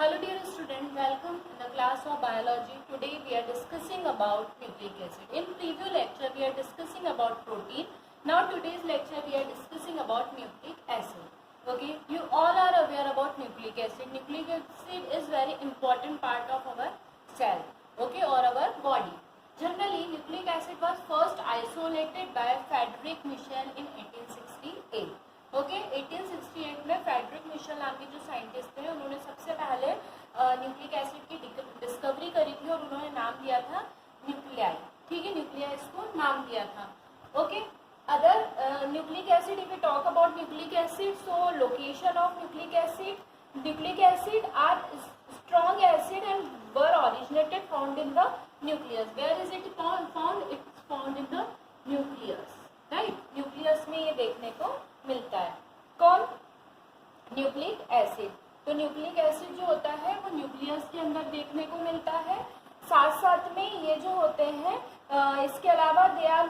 Hello dear student, welcome in the class of biology. Today we are discussing about nucleic acid. In previous lecture we are discussing about protein. Now today's lecture we are discussing about nucleic acid. Okay, you all are aware about nucleic acid. Nucleic acid is very important part of our cell, okay, or our body. Generally, nucleic acid was first isolated by Frederick Michel in 1868. Okay 1868 में Frederick Michel नाम के जो scientist थे उन्होंने सबसे पहले nucleic acid की discovery करी थी और उन्होंने नाम दिया था न्यूक्लियाई. ठीक है, न्यूक्लियाई इसको नाम दिया था. Okay, other nucleic acid, if you talk about nucleic acid, so location of nucleic acid are strong acid and were originated found in the nucleus. Where is it found? It's found in the nucleus, right? Nucleus में ये देखने को मिलता है. कौन? Nucleic acid. तो nucleic acid जो होता है वो न्यूक्लियस के अंदर देखने को मिलता है. साथ साथ में ये जो होते हैं इसके अलावा दे आर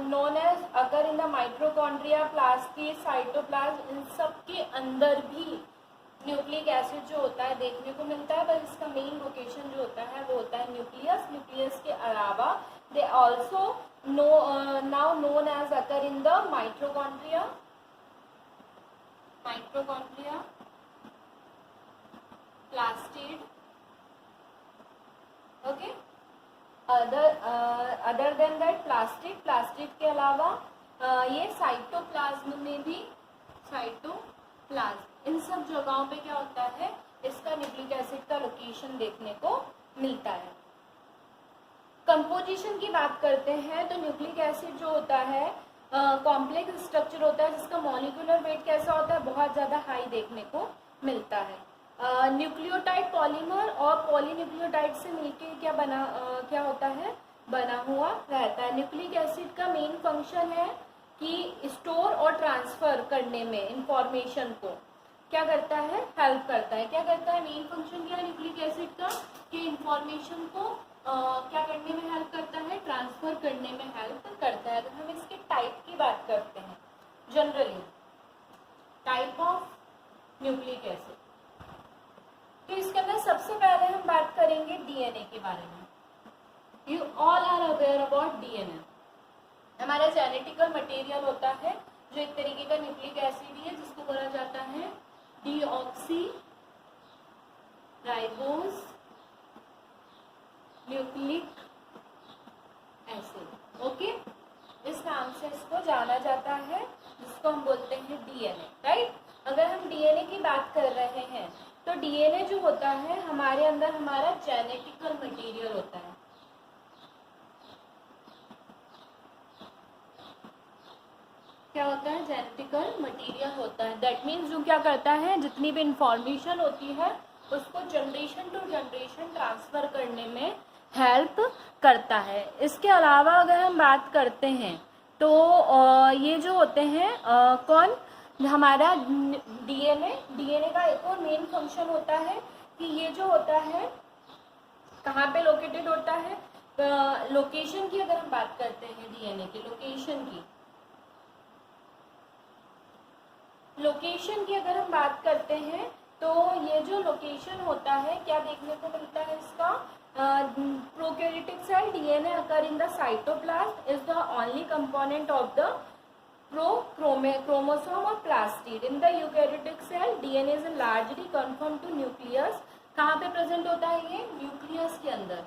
नोन एज अगर in the mitochondria, plastid, cytoplasm, इन सब के अंदर भी न्यूक्लिक एसिड जो होता है देखने को मिलता है. पर इसका मेन लोकेशन जो होता है वो होता है न्यूक्लियस. न्यूक्लियस के अलावा they also now known as occur in the mitochondria, plastid. Okay, other than that plastid के अलावा ये साइटोप्लाज्म में भी, साइटोप्लाज्म, इन सब जगहों पे क्या होता है, इसका न्यूक्लिक एसिड का लोकेशन देखने को मिलता है. कंपोजिशन की बात करते हैं तो न्यूक्लिक एसिड जो होता है कॉम्प्लेक्स स्ट्रक्चर होता है जिसका मॉलिक्यूलर वेट कैसा होता है, बहुत ज़्यादा हाई देखने को मिलता है. न्यूक्लियोटाइड पॉलीमर और पॉलीन्यूक्लियोटाइड से मिलकर क्या होता है, बना हुआ रहता है. न्यूक्लिक एसिड का मेन फंक्शन है कि स्टोर और ट्रांसफर करने में इंफॉर्मेशन को क्या करता है, हेल्प करता है. क्या करता है, मेन फंक्शन क्या है न्यूक्लिक एसिड का, कि इंफॉर्मेशन को क्या करने में हेल्प करता है, ट्रांसफर करने में हेल्प करता है. अगर हम इसके टाइप की बात करते हैं, generally type of nucleic acid, तो इसके अंदर सबसे पहले हम बात करेंगे डीएनए के बारे में. You all are aware about DNA. हमारा जेनेटिकल मटेरियल होता है जो एक तरीके का न्यूक्लिक एसिड है जिसको बोला जाता है deoxy ribose nucleic acid. Okay, इस नाम से इसको जाना जाता है जिसको हम बोलते हैं डीएनए, राइट. अगर हम डीएनए की बात कर रहे हैं तो डीएनए जो होता है हमारे अंदर हमारा जेनेटिकल मटेरियल होता है. क्या होता है, जेनेटिकल मटेरियल होता है. दैट मीन्स जो क्या करता है, जितनी भी इंफॉर्मेशन होती है उसको जनरेशन टू जनरेशन ट्रांसफर करने में हेल्प करता है. इसके अलावा अगर हम बात करते हैं तो ये जो होते हैं कौन, हमारा डीएनए का एक और मेन फंक्शन होता है कि ये जो होता है कहाँ पे लोकेटेड होता है. लोकेशन की अगर हम बात करते हैं डीएनए की लोकेशन की अगर हम बात करते हैं तो ये जो लोकेशन होता है क्या देखने को मिलता है इसका, prokaryotic cell DNA occur in the cytoplasm is the only component of the chromosome और plastid. In the eukaryotic cell DNA is largely confirm to nucleus. कहाँ पे प्रेजेंट होता है ये, न्यूक्लियस के अंदर.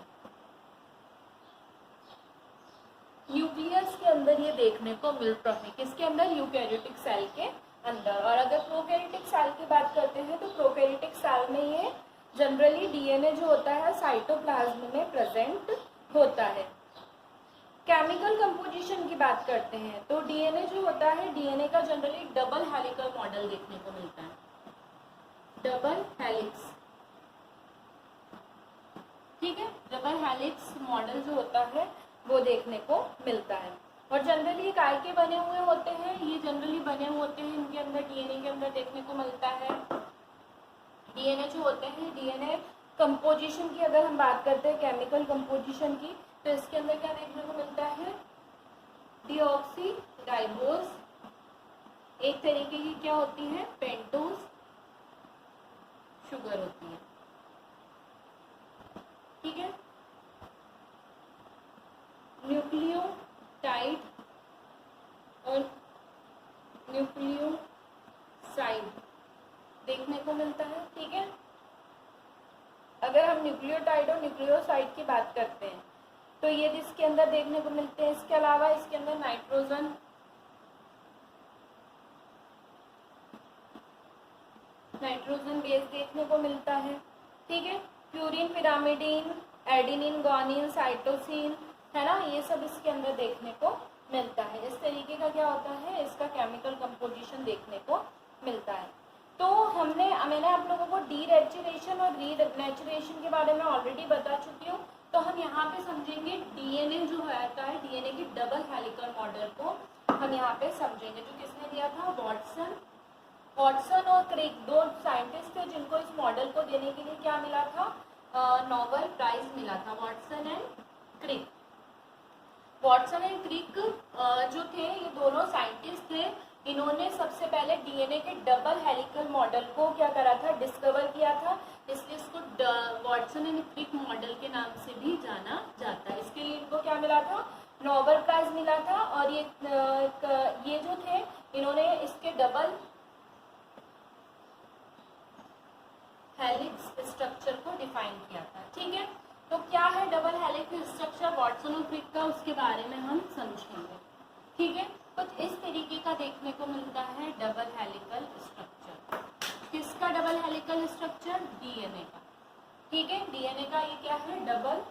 न्यूक्लियस के अंदर ये देखने को मिलता है, किसके अंदर, यूकैरियोटिक सेल के अंदर. और अगर प्रोकैरियोटिक सेल की बात करते हैं तो प्रोकैरियोटिक सेल में ये जनरली डीएनए जो होता है साइटोप्लाज्म में प्रेजेंट होता है. केमिकल कंपोजिशन की बात करते हैं तो डीएनए जो होता है, डीएनए का जनरली डबल हेलिकल मॉडल देखने को मिलता है, डबल हेलिक्स. ठीक है, डबल हेलिक्स मॉडल जो होता है वो देखने को मिलता है. और जनरली काय के बने हुए होते हैं, ये जनरली बने हुए होते हैं इनके अंदर, डीएनए के अंदर देखने को मिलता है. डीएनए जो होते हैं, डीएनए कंपोजिशन की अगर हम बात करते हैं, केमिकल कंपोजिशन की, तो इसके अंदर क्या देखने को मिलता है, डीऑक्सी राइबोज, एक तरीके की क्या होती है, पेंटोज शुगर होती है. देखने को मिलता है। ठीक है, अगर हम न्यूक्लियोटाइड और न्यूक्लियोसाइड की बात करते हैं तो ये इसके अंदर देखने को मिलते हैं। इसके अलावा इसके अंदर नाइट्रोजन बेस देखने को मिलता है। ठीक है, purine, pyrimidine, adenine, guanine, cytosine, है ना, ये सब इसके अंदर देखने को मिलता है। इस तरीके का क्या होता है, इसका केमिकल कंपोजिशन देखने को मिलता है। तो मैंने आप लोगों को डीनेचुरेशन और रीनेचुरेशन के बारे में ऑलरेडी बता चुकी हूँ। तो हम यहाँ पे समझेंगे डीएनए जो आता है, डीएनए की डबल हेलिकल मॉडल को हम यहाँ पे समझेंगे, जो किसने दिया था, वॉटसन और क्रिक, दो साइंटिस्ट थे जिनको इस मॉडल को देने के लिए क्या मिला था, नोबेल प्राइज मिला था। वॉटसन एंड क्रिक जो थे, ये दोनों साइंटिस्ट थे। इन्होंने सबसे पहले डीएनए के डबल हेलिकल मॉडल को क्या करा था, डिस्कवर किया था। इसलिए इसको वॉटसन एंड क्रिक मॉडल के नाम से भी जाना जाता है। इसके लिए इनको क्या मिला था, नोबेल प्राइज मिला था। और ये जो थे, इन्होंने इसके डबल हेलिक्स स्ट्रक्चर को डिफाइन किया था। ठीक है, तो क्या है डबल हेलिक्स स्ट्रक्चर वॉटसन और क्रिक का, उसके बारे में हम समझेंगे। ठीक है, कुछ इस तरीके का देखने को मिलता है डबल हेलिकल स्ट्रक्चर। किसका डबल हेलिकल स्ट्रक्चर, डीएनए का। ठीक है, डीएनए का ये क्या है, डबल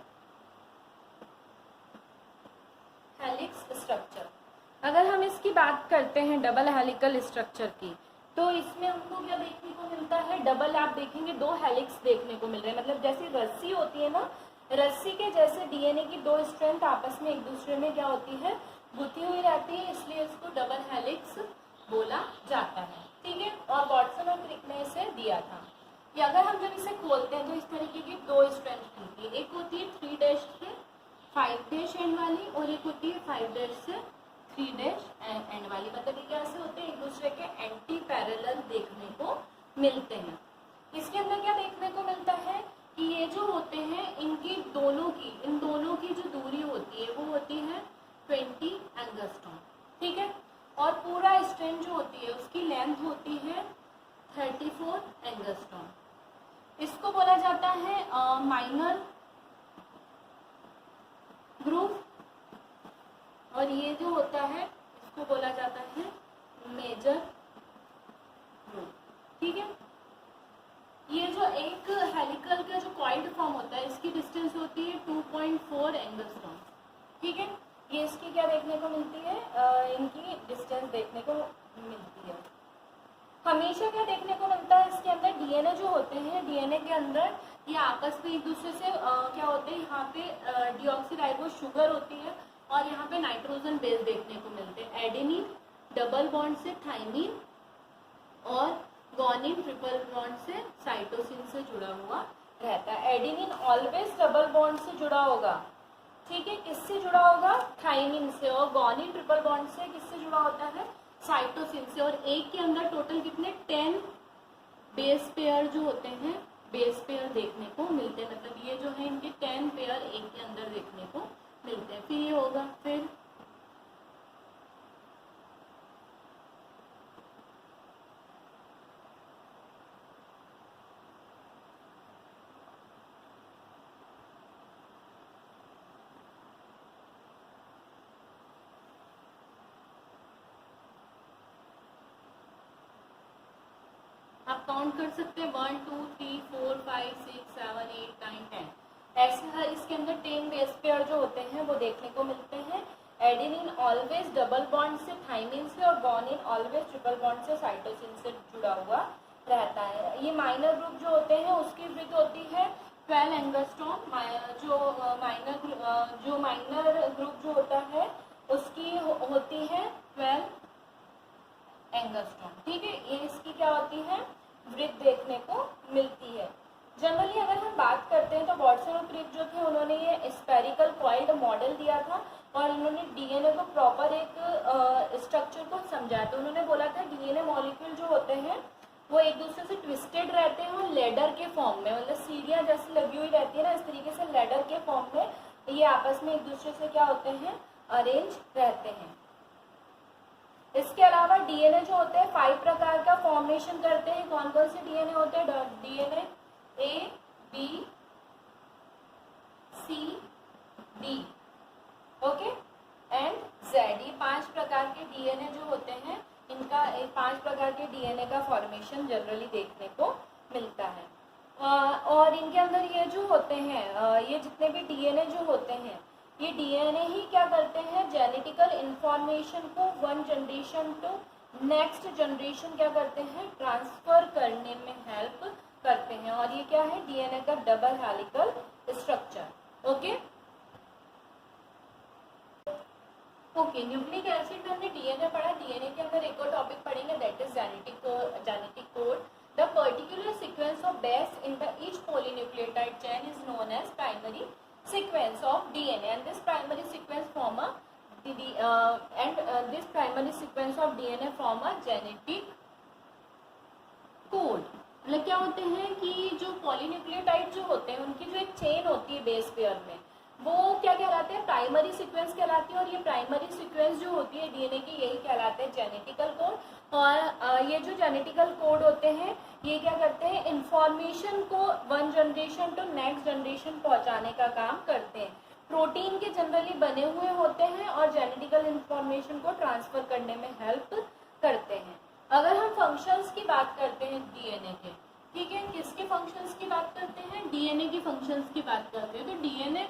हेलिक्स स्ट्रक्चर। अगर हम इसकी बात करते हैं डबल हेलिकल स्ट्रक्चर की, तो इसमें हमको क्या देखने को मिलता है, डबल, आप देखेंगे दो हेलिक्स देखने को मिल रहे हैं। मतलब जैसे रस्सी होती है ना, रस्सी के जैसे डीएनए की दो स्ट्रैंड आपस में एक दूसरे में क्या होती है, गुथी हुई रहती है, इसलिए इसको डबल हेलिक्स बोला जाता है। ठीक है, और वॉटसन और क्रिक ने इसे दिया था कि अगर हम जब इसे खोलते हैं तो इस तरीके की दो स्ट्रैंड होती है। एक होती है 3' से 5' एंड वाली, और एक होती है 5' से 3' एंड वाली। मतलब ये कैसे होते हैं, एक दूसरे के एंटी पैरेलल देखने को मिलते हैं। इसके अंदर क्या देखने को मिलता है कि ये जो होते हैं, इन दोनों की जो दूरी होती है वो होती है 20 एंगस्ट्रॉम। ठीक है, और पूरा स्ट्रैंड जो होती है उसकी लेंथ होती है 34 एंगस्ट्रॉम। इसको बोला जाता है माइनर ग्रुव, और ये जो होता है इसको बोला जाता है मेजर ग्रुव। ठीक है, ये जो एक हेलिकल का जो कॉइल्ड फॉर्म होता है, इसकी डिस्टेंस होती है 2.4 एंगस्ट्रॉम। ठीक है, ये इसकी क्या देखने को मिलती है, इनकी डिस्टेंस देखने को मिलती है। हमेशा क्या देखने को मिलता है, इसके अंदर डीएनए जो होते हैं, डीएनए के अंदर ये आपस में एक दूसरे से क्या होते हैं, यहाँ पे डीऑक्सीराइबोज शुगर होती है और यहाँ पे नाइट्रोजन बेस देखने को मिलते हैं। एडेनिन डबल बॉन्ड से थाइमिन और ग्वानिन ट्रिपल बॉन्ड से साइटोसिन से जुड़ा हुआ रहता है। एडेनिन ऑलवेज डबल बॉन्ड से जुड़ा होगा। ठीक है, किससे जुड़ा होगा, थाइमिन से। और ग्वानिन ट्रिपल बॉन्ड से किससे जुड़ा होता है, साइटोसिन से। और एक के अंदर टोटल कितने 10 बेस पेयर जो होते हैं, बेस पेयर देखने को मिलते हैं। मतलब ये जो है इनके 10 पेयर एक के अंदर देखने को मिलते हैं। फिर ये होगा, फिर आप काउंट कर सकते हैं 1 2 3 4 5 6 7 8 9 10। ऐसे हर इसके अंदर 10 बेस पेयर जो होते हैं वो देखने को मिलते हैं। एडेनिन ऑलवेज डबल बॉन्ड से थाइमिन से, और ग्वानिन ऑलवेज ट्रिपल बॉन्ड से साइटोसिन से जुड़ा हुआ रहता है। ये माइनर ग्रुप जो होते हैं उसकी विड्थ होती है 12 एंगस्ट्रॉम। जो माइनर ग्रुप जो होता है उसकी होती है 12 एंगस्ट्रॉम। ठीक है, ये इसकी क्या होती है, वृत्त देखने को मिलती है। जनरली अगर हम बात करते हैं तो वॉटसन और क्रिक जो थे उन्होंने ये स्पेरिकल कॉइल्ड मॉडल दिया था और उन्होंने डीएनए को प्रॉपर एक स्ट्रक्चर को समझाया। तो उन्होंने बोला था डीएनए मॉलिक्यूल जो होते हैं वो एक दूसरे से ट्विस्टेड रहते हैं और लेडर के फॉर्म में, मतलब सीढ़ियाँ जैसी लगी हुई रहती है ना, इस तरीके से लेडर के फॉर्म में ये आपस में एक दूसरे से क्या होते हैं, अरेंज रहते हैं। इसके अलावा डीएनए जो होते हैं 5 प्रकार का फॉर्म फॉर्मेशन करते हैं, कौन कौन से डीएनए होते हैं? DNA A, B, C, D, okay, and Z. ये 5 प्रकार के डीएनए जो होते हैं, इनका 5 प्रकार के डीएनए का फॉर्मेशन जनरली देखने को मिलता है। और इनके अंदर ये जो होते हैं, ये जितने भी डीएनए जो होते हैं, ये डीएनए ही क्या करते हैं, जेनेटिकल इंफॉर्मेशन को one generation to next generation क्या करते हैं, ट्रांसफर करने में हेल्प करते हैं। और ये क्या है, डीएनए का double helical structure. Okay okay, nucleic acid में हमने डीएनए पढ़ा। डीएनए के अंदर एक और टॉपिक पढ़ेंगे, that is genetic code. The particular sequence of base in the each polynucleotide chain is known as primary sequence of DNA, and this primary sequence form a this primary sequence of DNA form a genetic code। मतलब क्या होते हैं कि जो polynucleotide जो होते हैं, उनकी जो एक चेन होती है बेस पेयर में, वो क्या कहलाते हैं, प्राइमरी सीक्वेंस कहलाती है। और ये प्राइमरी सीक्वेंस जो होती है डीएनए की, यही कहलाते हैं जेनेटिकल कोड। और ये जो जेनेटिकल कोड होते हैं, ये क्या करते हैं, इंफॉर्मेशन को one generation to next generation पहुंचाने का काम करते हैं। प्रोटीन के जनरली बने हुए होते हैं और जेनेटिकल इंफॉर्मेशन को ट्रांसफर करने में हेल्प करते हैं। अगर हम फंक्शंस की बात करते हैं डीएनए के, ठीक है, किसके फंक्शंस की बात करते हैं, डीएनए की फंक्शंस की बात करते हैं। तो DNA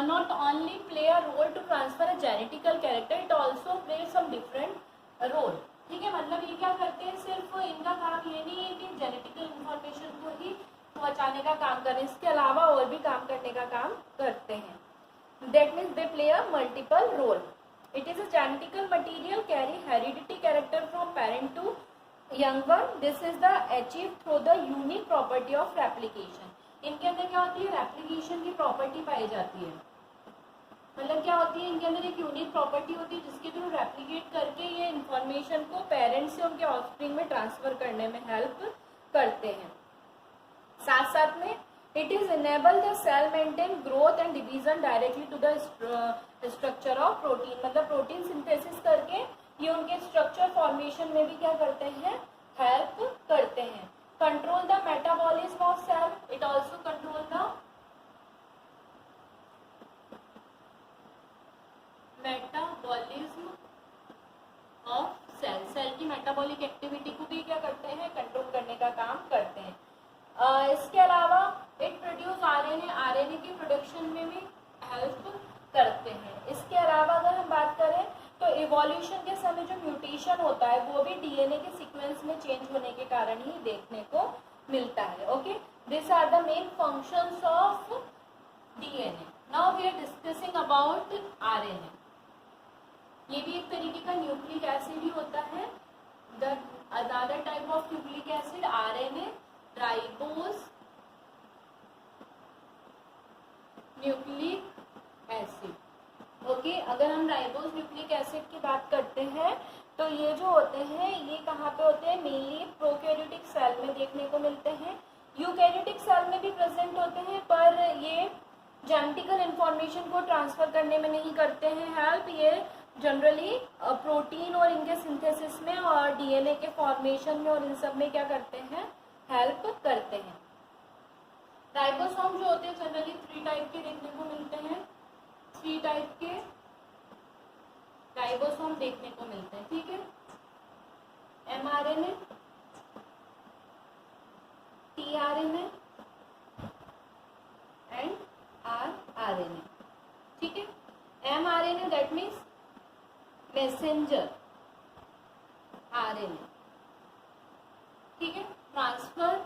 not only play a role to transfer a genetical character, it also play some different role. ठीक है, मतलब ये क्या करते हैं, सिर्फ इनका काम ये नहीं है कि जेनेटिकल इंफॉर्मेशन को ही पहुंचाने का काम करें, इसके अलावा और भी काम करने का काम करते हैं। That means they play a multiple role. It is a genetical material carry heredity character from parent to young one. This is the achieve through the unique property of replication. इनके अंदर क्या होती है, रेप्लिकेशन की property पाई जाती है। मतलब क्या होती है, इनके अंदर एक यूनिक प्रॉपर्टी होती है जिसके थ्रू रेप्लिकेट करके ये इंफॉर्मेशन को पेरेंट्स से उनके ऑफस्प्रिंग में ट्रांसफर करने में हेल्प करते हैं। साथ साथ में it is enable the cell maintain growth and division directly to the structure of protein. मतलब प्रोटीन सिंथेसिस करके ये उनके स्ट्रक्चर फॉर्मेशन में भी क्या करते हैं, हेल्प करते हैं। Control the metabolism of cell, it also control the metabolism of cell. Cell की मेटाबॉलिक एक्टिविटी को भी क्या करते हैं, कंट्रोल करने का काम करते हैं। इसके अलावा इट प्रोड्यूस आरएनए, आरएनए की प्रोडक्शन में भी हेल्प करते हैं। इसके अलावा अगर हम बात करें तो इवोल्यूशन के समय जो म्यूटेशन होता है वो भी डीएनए के सीक्वेंस में चेंज होने के कारण ही देखने को मिलता है। Okay, this are the main functions of DNA. Now we are discussing about RNA. ये भी एक तरीके का न्यूक्लिक एसिड ही होता है। The other type of nucleic acid RNA, ribose nucleic acid. Okay, अगर हम राइबोज न्यूक्लिक एसिड की बात करते हैं तो ये जो होते हैं, ये कहाँ पे होते हैं, मेनली प्रोकैरियोटिक सेल में देखने को मिलते हैं। यूकैरियोटिक सेल में भी प्रेजेंट होते हैं, पर ये जेनेटिकल इंफॉर्मेशन को ट्रांसफर करने में नहीं करते हैं हेल्प। ये जनरली प्रोटीन और इनके सिंथेसिस में और डीएनए के फॉर्मेशन में और इन सब में क्या करते हैं, हेल्प करते हैं। राइबोसोम जो होते हैं जनरली 3 टाइप के देखने को मिलते हैं। 3 टाइप के राइबोसोम देखने को मिलते हैं, ठीक है। एमआरएनए, टीआरएनए एंड आरआरएनए, ठीक है। MRNA that means messenger RNA, ठीक है, ट्रांसफर